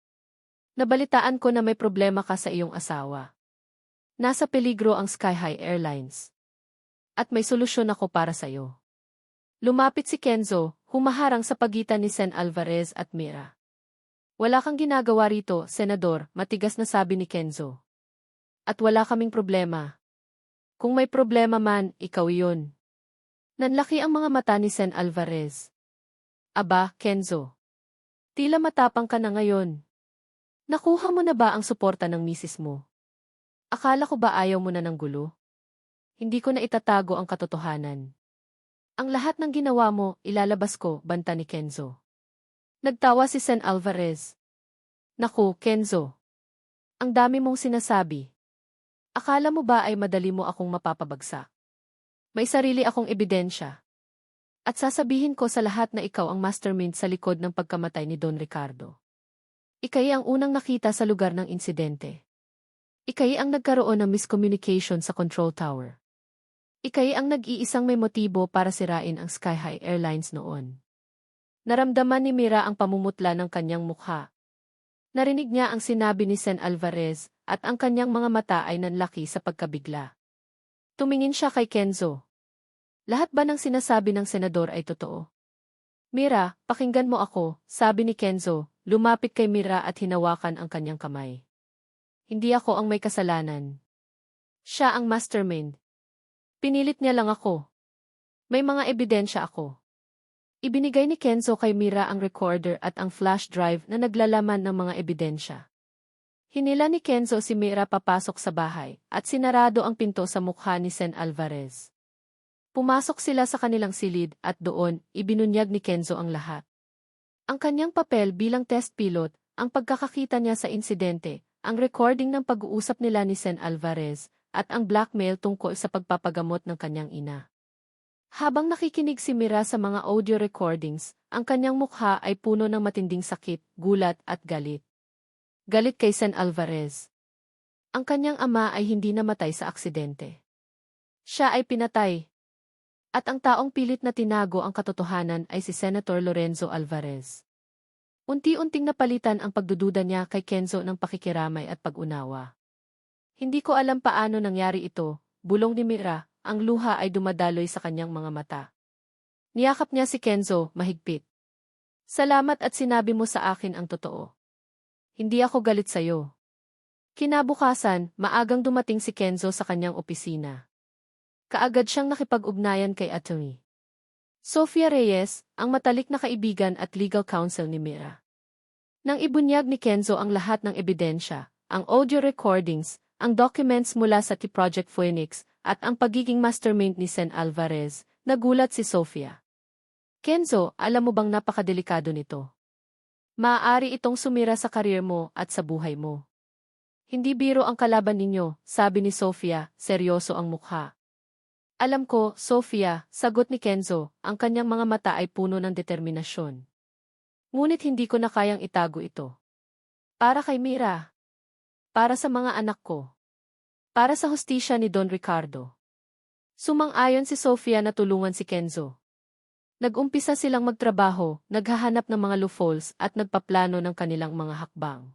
Nabalitaan ko na may problema ka sa iyong asawa. Nasa peligro ang Sky Airlines. At may solusyon ako para sa'yo. Lumapit si Kenzo, humaharang sa pagitan ni Sen Alvarez at Mira. Wala kang ginagawa rito, Senador, matigas na sabi ni Kenzo. At wala kaming problema. Kung may problema man, ikaw yun. Nanlaki ang mga mata ni Sen Alvarez. Aba, Kenzo. Tila matapang ka na ngayon. Nakuha mo na ba ang suporta ng misis mo? Akala ko ba ayaw mo na ng gulo? Hindi ko na itatago ang katotohanan. Ang lahat ng ginawa mo, ilalabas ko, banta ni Kenzo. Nagtawa si Sen Alvarez. Naku, Kenzo. Ang dami mong sinasabi. Akala mo ba ay madali mo akong mapapabagsak? May sarili akong ebidensya. At sasabihin ko sa lahat na ikaw ang mastermind sa likod ng pagkamatay ni Don Ricardo. Ikay ang unang nakita sa lugar ng insidente. Ikay ang nagkaroon ng miscommunication sa control tower. Ikay ang nag-iisang may motibo para sirain ang Sky High Airlines noon. Naramdaman ni Mira ang pamumutla ng kanyang mukha. Narinig niya ang sinabi ni Sen Alvarez at ang kanyang mga mata ay nanlaki sa pagkabigla. Tumingin siya kay Kenzo. Lahat ba ng sinasabi ng senador ay totoo? Mira, pakinggan mo ako, sabi ni Kenzo, lumapit kay Mira at hinawakan ang kanyang kamay. Hindi ako ang may kasalanan. Siya ang mastermind. Pinilit niya lang ako. May mga ebidensya ako. Ibinigay ni Kenzo kay Mira ang recorder at ang flash drive na naglalaman ng mga ebidensya. Hinila ni Kenzo si Mira papasok sa bahay at sinarado ang pinto sa mukha ni Sen Alvarez. Pumasok sila sa kanilang silid at doon, ibinunyag ni Kenzo ang lahat. Ang kanyang papel bilang test pilot, ang pagkakakita niya sa insidente, ang recording ng pag-uusap nila ni Sen Alvarez, at ang blackmail tungkol sa pagpapagamot ng kanyang ina. Habang nakikinig si Mira sa mga audio recordings, ang kanyang mukha ay puno ng matinding sakit, gulat at galit. Galit kay Sen Alvarez. Ang kanyang ama ay hindi namatay sa aksidente. Siya ay pinatay. At ang taong pilit na tinago ang katotohanan ay si Senator Lorenzo Alvarez. Unti-unting napalitan ang pagdududa niya kay Kenzo ng pakikiramay at pag-unawa. Hindi ko alam paano nangyari ito, bulong ni Mira. Ang luha ay dumadaloy sa kanyang mga mata. Niyakap niya si Kenzo, mahigpit. Salamat at sinabi mo sa akin ang totoo. Hindi ako galit sa'yo. Kinabukasan, maagang dumating si Kenzo sa kanyang opisina. Kaagad siyang nakipag-ugnayan kay Atty. Sofia Reyes, ang matalik na kaibigan at legal counsel ni Mira. Nang ibunyag ni Kenzo ang lahat ng ebidensya, ang audio recordings, ang documents mula sa T-Project Phoenix, at ang pagiging mastermind ni Sen Alvarez, nagulat si Sofia. Kenzo, alam mo bang napakadelikado nito? Maaari itong sumira sa karir mo at sa buhay mo. Hindi biro ang kalaban ninyo, sabi ni Sofia, seryoso ang mukha. Alam ko, Sofia, sagot ni Kenzo, ang kanyang mga mata ay puno ng determinasyon. Ngunit hindi ko na kayang itago ito. Para kay Mira. Para sa mga anak ko. Para sa hustisya ni Don Ricardo. Sumang-ayon si Sofia na tulungan si Kenzo. Nag-umpisa silang magtrabaho, naghahanap ng mga loopholes at nagpaplano ng kanilang mga hakbang.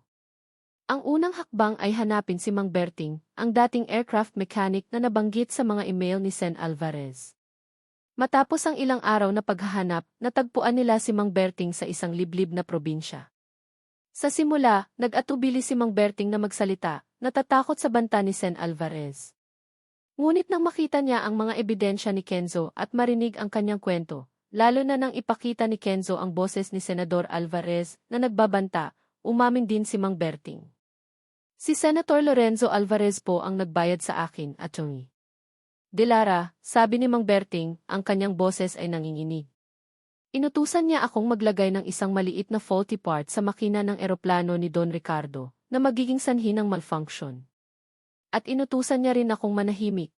Ang unang hakbang ay hanapin si Mang Berting, ang dating aircraft mechanic na nabanggit sa mga email ni Sen Alvarez. Matapos ang ilang araw na paghahanap, natagpuan nila si Mang Berting sa isang liblib na probinsya. Sa simula, nag-atubili si Mang Berting na magsalita, natatakot sa banta ni Sen Alvarez. Ngunit nang makita niya ang mga ebidensya ni Kenzo at marinig ang kanyang kwento, lalo na nang ipakita ni Kenzo ang boses ni Senador Alvarez na nagbabanta, umamin din si Mang Berting. Si Senator Lorenzo Alvarez po ang nagbayad sa akin, Atty. Delara, sabi ni Mang Berting, ang kanyang boses ay nanginginig. Inutusan niya akong maglagay ng isang maliit na faulty part sa makina ng eroplano ni Don Ricardo na magiging sanhi ng malfunction. At inutusan niya rin akong manahimik.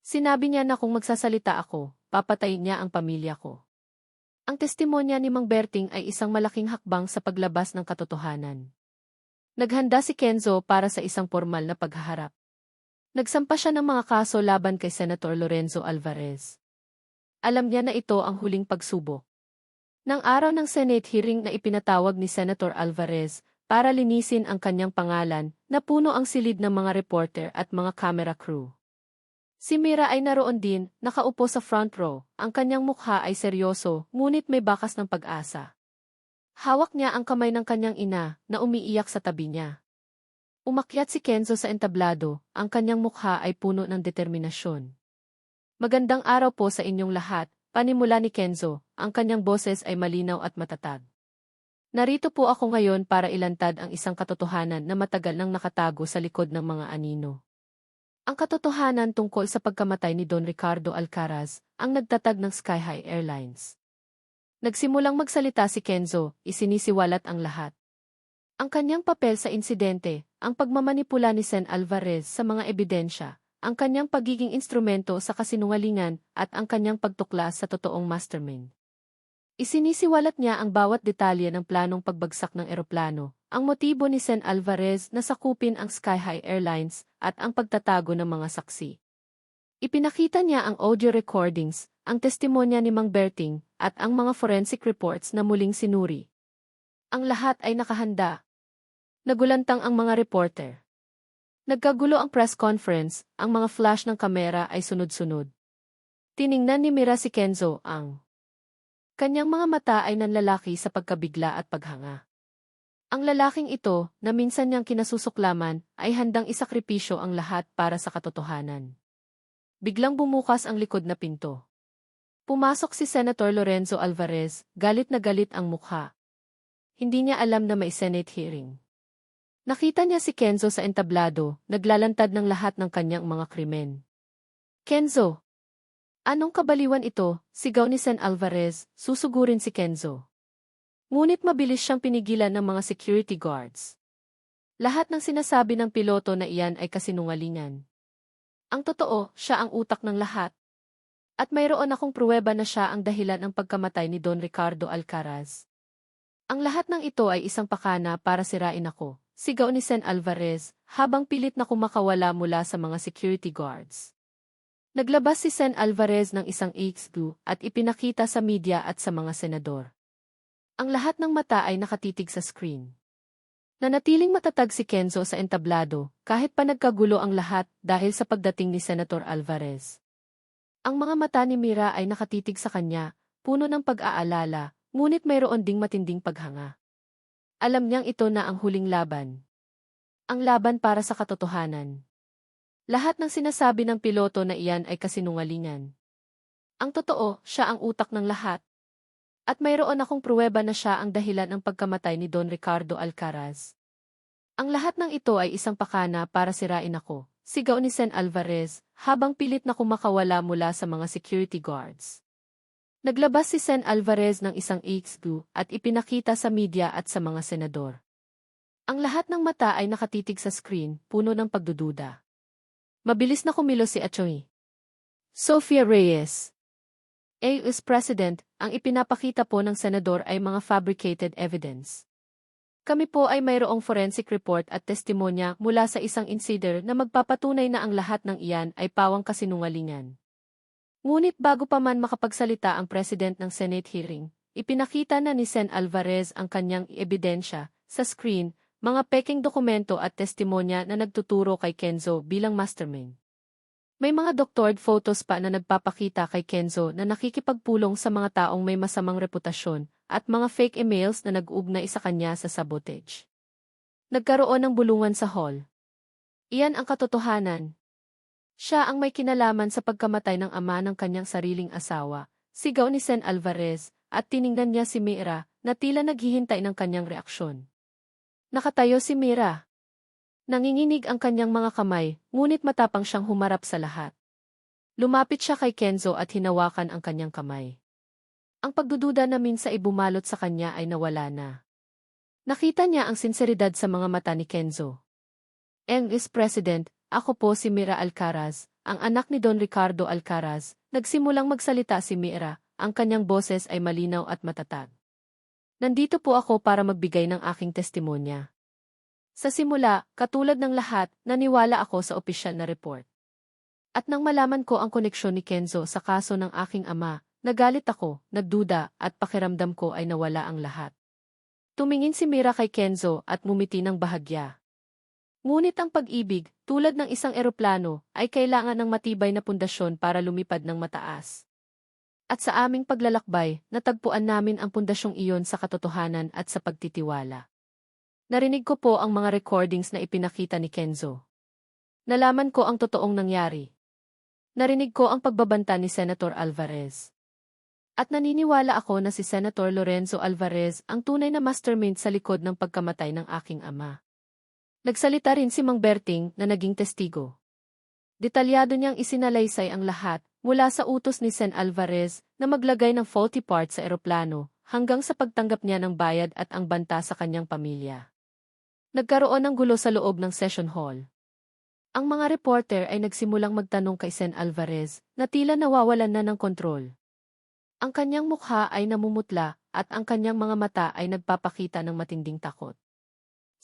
Sinabi niya na kung magsasalita ako, papatayin niya ang pamilya ko. Ang testimonya ni Mang Berting ay isang malaking hakbang sa paglabas ng katotohanan. Naghanda si Kenzo para sa isang formal na paghaharap. Nagsampa siya ng mga kaso laban kay Senator Lorenzo Alvarez. Alam niya na ito ang huling pagsubok. Nang araw ng Senate hearing na ipinatawag ni Senator Alvarez para linisin ang kanyang pangalan, napuno ang silid ng mga reporter at mga camera crew. Si Mira ay naroon din, nakaupo sa front row, ang kanyang mukha ay seryoso, ngunit may bakas ng pag-asa. Hawak niya ang kamay ng kanyang ina, na umiiyak sa tabi niya. Umakyat si Kenzo sa entablado, ang kanyang mukha ay puno ng determinasyon. Magandang araw po sa inyong lahat, panimula ni Kenzo, ang kanyang boses ay malinaw at matatag. Narito po ako ngayon para ilantad ang isang katotohanan na matagal nang nakatago sa likod ng mga anino. Ang katotohanan tungkol sa pagkamatay ni Don Ricardo Alcaraz, ang nagtatag ng Sky High Airlines. Nagsimulang magsalita si Kenzo, isinisiwalat ang lahat. Ang kanyang papel sa insidente, ang pagmamanipula ni Sen Alvarez sa mga ebidensya, ang kanyang pagiging instrumento sa kasinungalingan, at ang kanyang pagtuklas sa totoong mastermind. Isinisiwalat niya ang bawat detalye ng planong pagbagsak ng eroplano, ang motibo ni Sen Alvarez na sakupin ang Sky High Airlines, at ang pagtatago ng mga saksi. Ipinakita niya ang audio recordings, ang testimonya ni Mang Berting, at ang mga forensic reports na muling sinuri. Ang lahat ay nakahanda. Nagulantang ang mga reporter. Nagkagulo ang press conference, ang mga flash ng kamera ay sunod-sunod. Tiningnan ni Mira si Kenzo, ang kanyang mga mata ay nanlalaki sa pagkabigla at paghanga. Ang lalaking ito, na minsan niyang kinasusuklaman, ay handang isakripisyo ang lahat para sa katotohanan. Biglang bumukas ang likod na pinto. Pumasok si Senator Lorenzo Alvarez, galit na galit ang mukha. Hindi niya alam na may Senate hearing. Nakita niya si Kenzo sa entablado, naglalantad ng lahat ng kanyang mga krimen. Kenzo! Anong kabaliwan ito? Sigaw ni Sen Alvarez, susugurin si Kenzo. Ngunit mabilis siyang pinigilan ng mga security guards. Lahat ng sinasabi ng piloto na iyan ay kasinungalingan. Ang totoo, siya ang utak ng lahat. At mayroon akong pruweba na siya ang dahilan ng pagkamatay ni Don Ricardo Alcaraz. Ang lahat ng ito ay isang pakana para sirain ako, sigaw ni Sen Alvarez, habang pilit na kumakawala mula sa mga security guards. Naglabas si Sen Alvarez ng isang HQ at ipinakita sa media at sa mga senador. Ang lahat ng mata ay nakatitig sa screen. Nanatiling matatag si Kenzo sa entablado, kahit pa nagkagulo ang lahat dahil sa pagdating ni Senator Alvarez. Ang mga mata ni Mira ay nakatitig sa kanya, puno ng pag-aalala, ngunit mayroon ding matinding paghanga. Alam niyang ito na ang huling laban. Ang laban para sa katotohanan. Lahat ng sinasabi ng piloto na iyan ay kasinungalingan. Ang totoo, siya ang utak ng lahat. At mayroon akong pruweba na siya ang dahilan ng pagkamatay ni Don Ricardo Alcaraz. Ang lahat ng ito ay isang pakana para sirain ako, sigaw ni Sen Alvarez, habang pilit na kumakawala mula sa mga security guards. Naglabas si Sen Alvarez ng isang HQ at ipinakita sa media at sa mga senador. Ang lahat ng mata ay nakatitig sa screen, puno ng pagdududa. Mabilis na kumilos si Atty. Sofia Reyes. AS President, ang ipinapakita po ng senador ay mga fabricated evidence. Kami po ay mayroong forensic report at testimonya mula sa isang insider na magpapatunay na ang lahat ng iyan ay pawang kasinungalingan. Ngunit bago pa man makapagsalita ang President ng Senate hearing, ipinakita na ni Sen Alvarez ang kanyang ebidensya sa screen, mga peking dokumento at testimonya na nagtuturo kay Kenzo bilang mastermind. May mga doctored photos pa na nagpapakita kay Kenzo na nakikipagpulong sa mga taong may masamang reputasyon at mga fake emails na nag-ugnay sa kanya sa sabotage. Nagkaroon ng bulungan sa hall. Iyan ang katotohanan. Siya ang may kinalaman sa pagkamatay ng ama ng kanyang sariling asawa, sigaw ni Sen Alvarez, at tiningnan niya si Mira na tila naghihintay ng kanyang reaksyon. Nakatayo si Mira. Nanginginig ang kanyang mga kamay, ngunit matapang siyang humarap sa lahat. Lumapit siya kay Kenzo at hinawakan ang kanyang kamay. Ang pagdududa na minsan ay bumalot sa kanya ay nawala na. Nakita niya ang sinseridad sa mga mata ni Kenzo. Vice President, ako po si Mira Alcaraz, ang anak ni Don Ricardo Alcaraz. Nagsimulang magsalita si Mira, ang kanyang boses ay malinaw at matatag. Nandito po ako para magbigay ng aking testimonya. Sa simula, katulad ng lahat, naniwala ako sa opisyal na report. At nang malaman ko ang koneksyon ni Kenzo sa kaso ng aking ama, nagalit ako, nagduda, at pakiramdam ko ay nawala ang lahat. Tumingin si Mira kay Kenzo at ngumiti ng bahagya. Ngunit ang pag-ibig, tulad ng isang eroplano, ay kailangan ng matibay na pundasyon para lumipad ng mataas. At sa aming paglalakbay, natagpuan namin ang pundasyong iyon sa katotohanan at sa pagtitiwala. Narinig ko po ang mga recordings na ipinakita ni Kenzo. Nalaman ko ang totoong nangyari. Narinig ko ang pagbabanta ni Senator Alvarez. At naniniwala ako na si Senator Lorenzo Alvarez ang tunay na mastermind sa likod ng pagkamatay ng aking ama. Nagsalita rin si Mang Berting na naging testigo. Detalyado niyang isinalaysay ang lahat, mula sa utos ni Sen Alvarez na maglagay ng faulty part sa eroplano, hanggang sa pagtanggap niya ng bayad at ang banta sa kanyang pamilya. Nagkaroon ng gulo sa loob ng session hall. Ang mga reporter ay nagsimulang magtanong kay Sen Alvarez na tila nawawalan na ng kontrol. Ang kanyang mukha ay namumutla at ang kanyang mga mata ay nagpapakita ng matinding takot.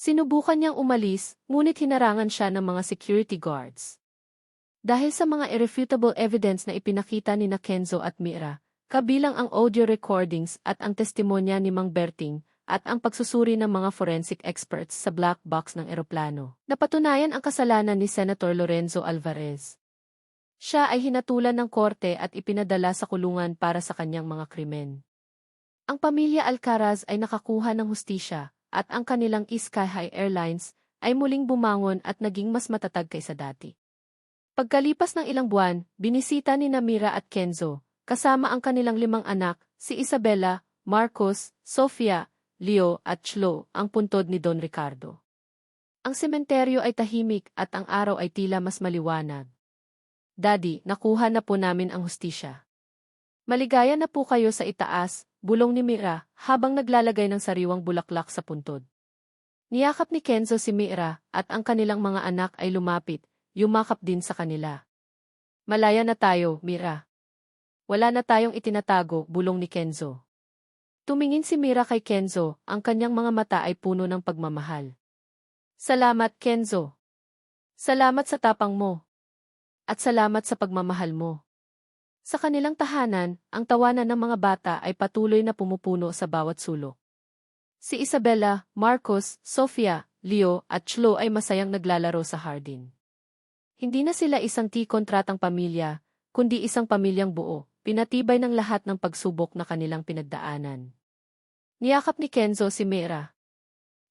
Sinubukan niyang umalis, ngunit hinarangan siya ng mga security guards. Dahil sa mga irrefutable evidence na ipinakita ni Kenzo at Mira, kabilang ang audio recordings at ang testimonya ni Mang Berting, at ang pagsusuri ng mga forensic experts sa black box ng eroplano, napatunayan ang kasalanan ni Senator Lorenzo Alvarez. Siya ay hinatulan ng korte at ipinadala sa kulungan para sa kanyang mga krimen. Ang pamilya Alcaraz ay nakakuha ng hustisya, at ang kanilang Sky High Airlines ay muling bumangon at naging mas matatag kaysa dati. Pagkalipas ng ilang buwan, binisita ni Mira at Kenzo, kasama ang kanilang 5 anak, si Isabela, Marcos, Sofia, Leo at Chlo, ang puntod ni Don Ricardo. Ang sementeryo ay tahimik at ang araw ay tila mas maliwanag. Daddy, nakuha na po namin ang hustisya. Maligaya na po kayo sa itaas, bulong ni Mira, habang naglalagay ng sariwang bulaklak sa puntod. Niyakap ni Kenzo si Mira, at ang kanilang mga anak ay lumapit, yumakap din sa kanila. Malaya na tayo, Mira. Wala na tayong itinatago, bulong ni Kenzo. Tumingin si Mira kay Kenzo, ang kanyang mga mata ay puno ng pagmamahal. Salamat, Kenzo. Salamat sa tapang mo. At salamat sa pagmamahal mo. Sa kanilang tahanan, ang tawanan ng mga bata ay patuloy na pumupuno sa bawat sulok. Si Isabela, Marcos, Sofia, Leo at Chlo ay masayang naglalaro sa hardin. Hindi na sila isang kontratang pamilya, kundi isang pamilyang buo, pinatibay ng lahat ng pagsubok na kanilang pinagdaanan. Niyakap ni Kenzo si Mira.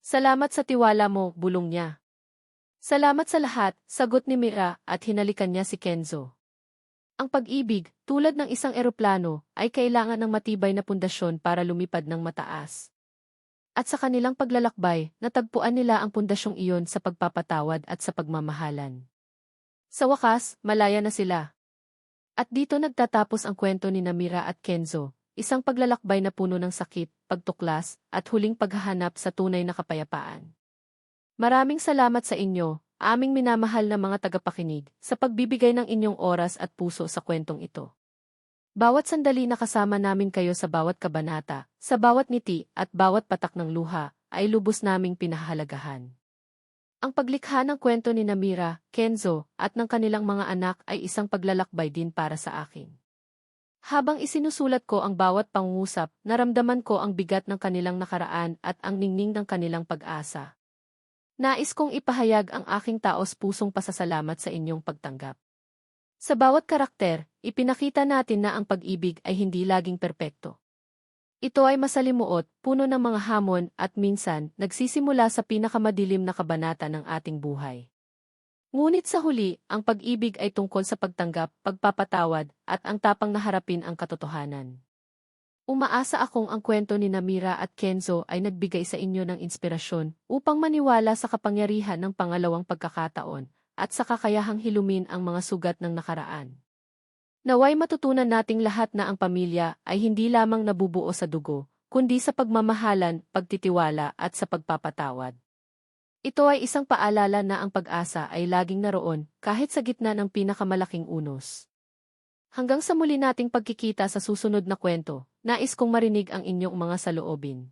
Salamat sa tiwala mo, bulong niya. Salamat sa lahat, sagot ni Mira at hinalikan niya si Kenzo. Ang pag-ibig, tulad ng isang eroplano, ay kailangan ng matibay na pundasyon para lumipad ng mataas. At sa kanilang paglalakbay, natagpuan nila ang pundasyong iyon sa pagpapatawad at sa pagmamahalan. Sa wakas, malaya na sila. At dito nagtatapos ang kwento ni Mira at Kenzo, isang paglalakbay na puno ng sakit, pagtuklas, at huling paghahanap sa tunay na kapayapaan. Maraming salamat sa inyo, aming minamahal na mga tagapakinig, sa pagbibigay ng inyong oras at puso sa kwentong ito. Bawat sandali na kasama namin kayo sa bawat kabanata, sa bawat ngiti at bawat patak ng luha, ay lubos naming pinahahalagahan. Ang paglikha ng kwento ni Mira, Kenzo, at ng kanilang mga anak ay isang paglalakbay din para sa akin. Habang isinusulat ko ang bawat pangungusap, naramdaman ko ang bigat ng kanilang nakaraan at ang ningning ng kanilang pag-asa. Nais kong ipahayag ang aking taos-pusong pasasalamat sa inyong pagtanggap. Sa bawat karakter, ipinakita natin na ang pag-ibig ay hindi laging perpekto. Ito ay masalimuot, puno ng mga hamon at minsan nagsisimula sa pinakamadilim na kabanata ng ating buhay. Ngunit sa huli, ang pag-ibig ay tungkol sa pagtanggap, pagpapatawad, at ang tapang na harapin ang katotohanan. Umaasa akong ang kwento ni Mira at Kenzo ay nagbigay sa inyo ng inspirasyon upang maniwala sa kapangyarihan ng pangalawang pagkakataon at sa kakayahang hilumin ang mga sugat ng nakaraan. Naway matutunan nating lahat na ang pamilya ay hindi lamang nabubuo sa dugo, kundi sa pagmamahalan, pagtitiwala at sa pagpapatawad. Ito ay isang paalala na ang pag-asa ay laging naroon kahit sa gitna ng pinakamalaking unos. Hanggang sa muli nating pagkikita sa susunod na kwento, nais kong marinig ang inyong mga saloobin.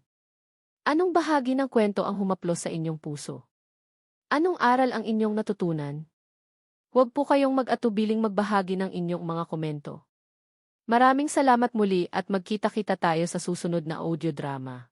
Anong bahagi ng kwento ang humaplos sa inyong puso? Anong aral ang inyong natutunan? Huwag po kayong mag-atubiling magbahagi ng inyong mga komento. Maraming salamat muli at magkita-kita tayo sa susunod na audio drama.